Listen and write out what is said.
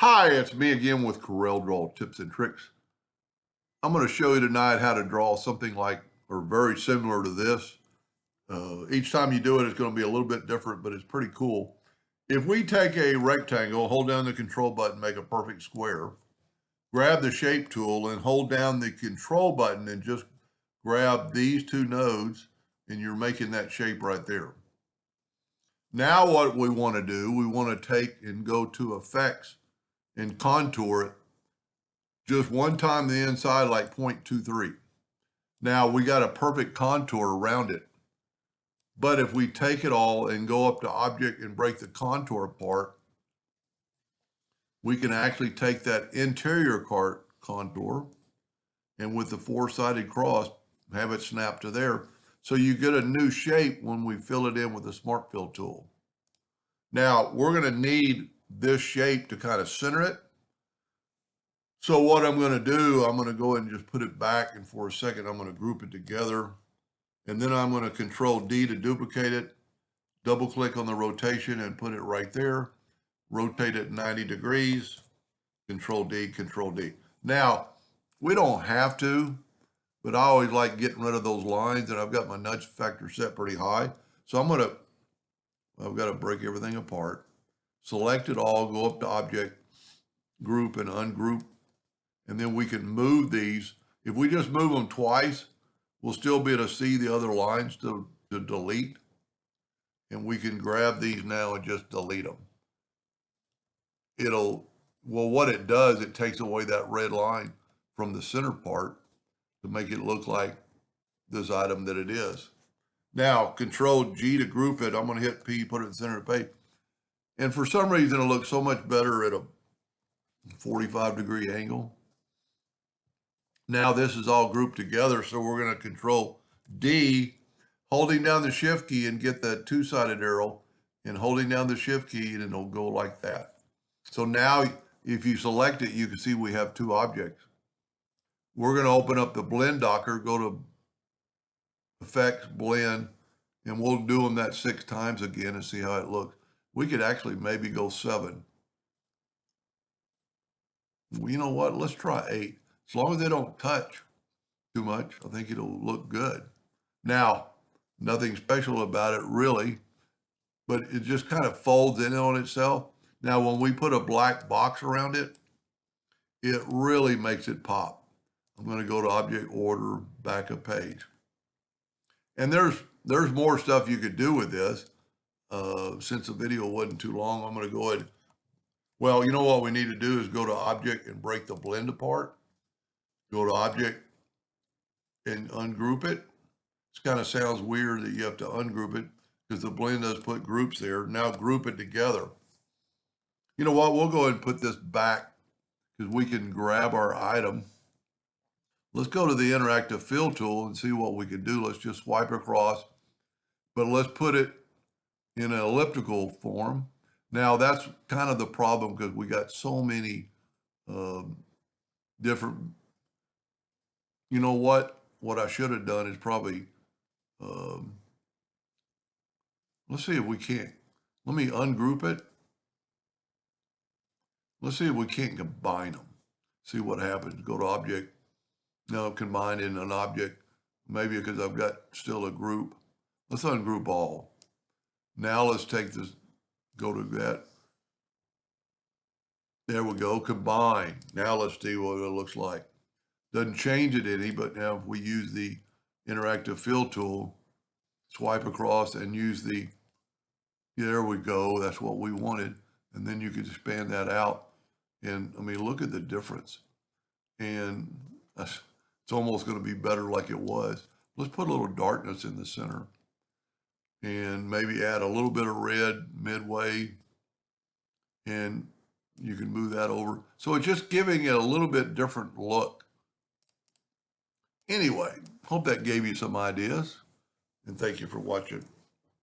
Hi, it's me again with CorelDraw Tips and Tricks. I'm going to show you tonight how to draw something like or very similar to this. Each time you do it, it's going to be a little bit different, but it's pretty cool. If we take a rectangle, hold down the control button, make a perfect square, grab the shape tool and hold down the control button and just grab these two nodes and you're making that shape right there. Now what we want to do, we want to take and go to effects and contour it just one time the inside, like 0.23. Now we got a perfect contour around it. But if we take it all and go up to object and break the contour apart, we can actually take that interior contour and with the four-sided cross, have it snap to there. So you get a new shape when we fill it in with the Smart Fill tool. Now we're going to need this shape to kind of center it. So what I'm going to do, I'm going to go ahead and just put it back, and for a second I'm going to group it together, and then I'm going to Control D to duplicate it, double click on the rotation and put it right there, rotate it 90 degrees, Control D, Control D. Now, we don't have to, but I always like getting rid of those lines, and I've got my nudge factor set pretty high. So I've got to break everything apart, select it all, go up to Object, Group and Ungroup, and then we can move these. If we just move them twice, we'll still be able to see the other lines to delete. And we can grab these now and just delete them. Well, what it does, it takes away that red line from the center part to make it look like this item that it is. Now, Control G to group it. I'm going to hit P, put it in the center of the page. And for some reason, it looks so much better at a 45-degree angle. Now this is all grouped together, so we're going to Control D, holding down the Shift key and get that two-sided arrow, and holding down the Shift key, and it'll go like that. So now, if you select it, you can see we have two objects. We're going to open up the Blend Docker, go to Effects, Blend, and we'll do them that 6 times again and see how it looks. We could actually maybe go 7. Well, you know what? Let's try 8. As long as they don't touch too much, I think it'll look good. Now, nothing special about it really, but it just kind of folds in on itself. Now, when we put a black box around it, it really makes it pop. I'm going to go to Object Order, back a page. And there's more stuff you could do with this. Since the video wasn't too long, I'm going to go ahead. Well, you know what we need to do is go to Object and break the blend apart. Go to Object and ungroup it. It kind of sounds weird that you have to ungroup it because the blend does put groups there. Now group it together. You know what? We'll go ahead and put this back because we can grab our item. Let's go to the interactive fill tool and see what we can do. Let's just swipe across, but let's put it in an elliptical form. Now that's kind of the problem because we got so many different. You know what? What I should have done is probably, let's see if we can't. Let me ungroup it. Let's see if we can't combine them. See what happens. Go to Object. No, combine in an object. Maybe because I've got still a group. Let's ungroup all. Now let's take this, go to that. There we go, combine. Now let's see what it looks like. Doesn't change it any, but now if we use the interactive fill tool, swipe across and use the, there we go, that's what we wanted. And then you can expand that out. And I mean, look at the difference. And it's almost going to be better like it was. Let's put a little darkness in the center and maybe add a little bit of red midway, and you can move that over. So it's just giving it a little bit different look. Anyway, hope that gave you some ideas, and thank you for watching.